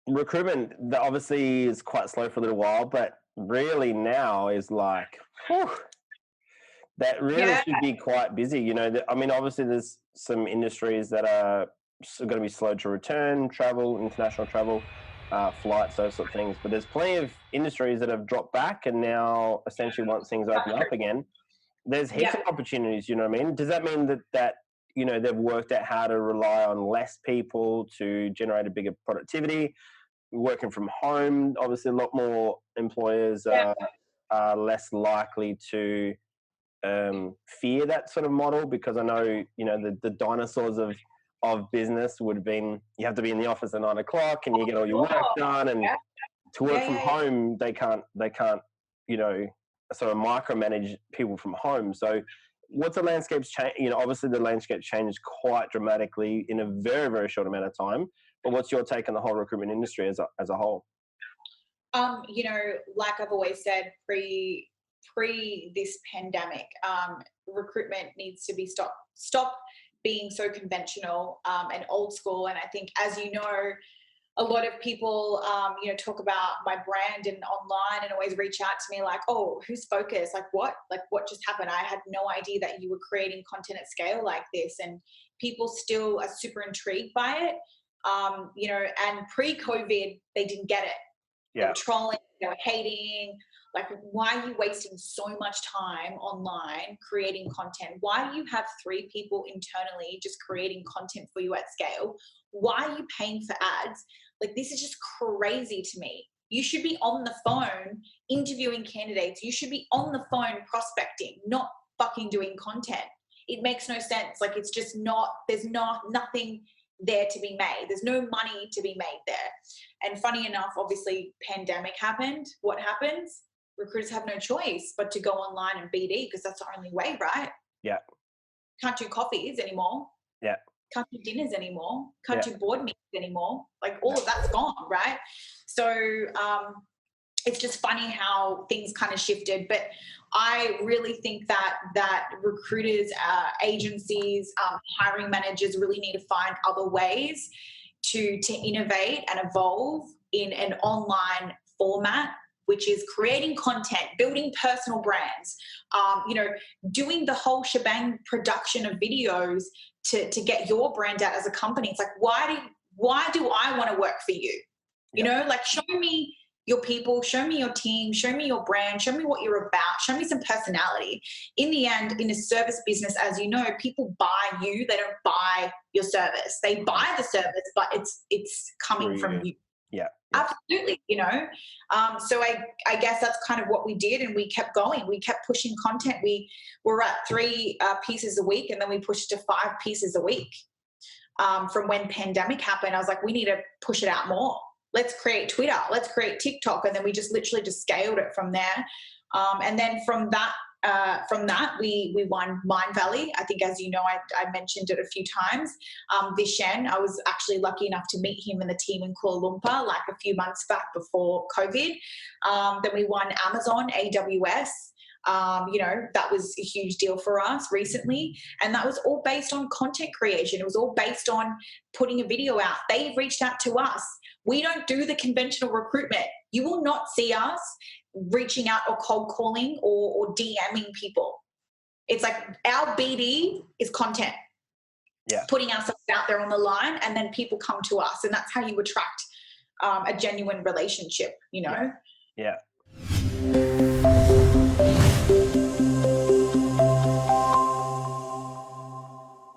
recruitment that obviously is quite slow for a little while, but really now is like, whew, that really Yeah, should be quite busy. I mean, obviously there's some industries that are going to be slow to return, travel, international travel, flights, those sort of things. But there's plenty of industries that have dropped back, and now essentially once things open up again, there's heaps yeah, of opportunities. You know what I mean? Does that mean that they've worked out how to rely on less people to generate a bigger productivity? Working from home, obviously, a lot more employers yeah, are less likely to fear that sort of model, because I know the dinosaurs of business would have been, you have to be in the office at 9 o'clock and you get all your work sure. done, and Yeah, to work yeah, from yeah, yeah. home they can't you know sort of micromanage people from home. So what's the landscape's change? Obviously the landscape changed quite dramatically in a very, very short amount of time, but what's your take on the whole recruitment industry as a whole? Like I've always said, pre this pandemic, recruitment needs to be stop being so conventional and old school. And I think, as you know, a lot of people, talk about my brand and online and always reach out to me like, oh, who's Focus? Like what just happened? I had no idea that you were creating content at scale like this. And people still are super intrigued by it. And pre-COVID, they didn't get it. They Yeah. were trolling, they were hating. Like, why are you wasting so much time online creating content? Why do you have 3 people internally just creating content for you at scale? Why are you paying for ads? Like, this is just crazy to me. You should be on the phone interviewing candidates. You should be on the phone prospecting, not fucking doing content. It makes no sense. Like, it's just not, there's not nothing there to be made. There's no money to be made there. And funny enough, obviously, pandemic happened. What happens? Recruiters have no choice but to go online and BD, because that's the only way, right? Yeah. Can't do coffees anymore. Yeah. Can't do dinners anymore. Can't Yeah. do board meetings anymore. Like, all Yeah. of that's gone, right? So it's just funny how things kind of shifted. But I really think that recruiters, agencies, hiring managers really need to find other ways to innovate and evolve in an online format, which is creating content, building personal brands, doing the whole shebang, production of videos to get your brand out as a company. It's like, why do I want to work for you? Yeah. Like, show me your people, show me your team, show me your brand, show me what you're about, show me some personality. In the end, in a service business, as you know, people buy you, they don't buy your service. They buy the service, but it's coming Through from you. you. Yeah. Yeah. Absolutely. So I guess that's kind of what we did, and we kept going. We kept pushing content. We were at 3 pieces a week, and then we pushed to 5 pieces a week. From when pandemic happened, I was like, we need to push it out more. Let's create Twitter, let's create TikTok. And then we just literally just scaled it from there. And then from that, we won Mind Valley. I think, as you know, I mentioned it a few times. Vishen, I was actually lucky enough to meet him and the team in Kuala Lumpur like a few months back before COVID. Then we won Amazon AWS. That was a huge deal for us recently. And that was all based on content creation. It was all based on putting a video out. They reached out to us. We don't do the conventional recruitment. You will not see us reaching out or cold calling or DMing people. It's like, our BD is content. Yeah. Putting ourselves out there on the line, and then people come to us. And that's how you attract a genuine relationship, Yeah. Yeah.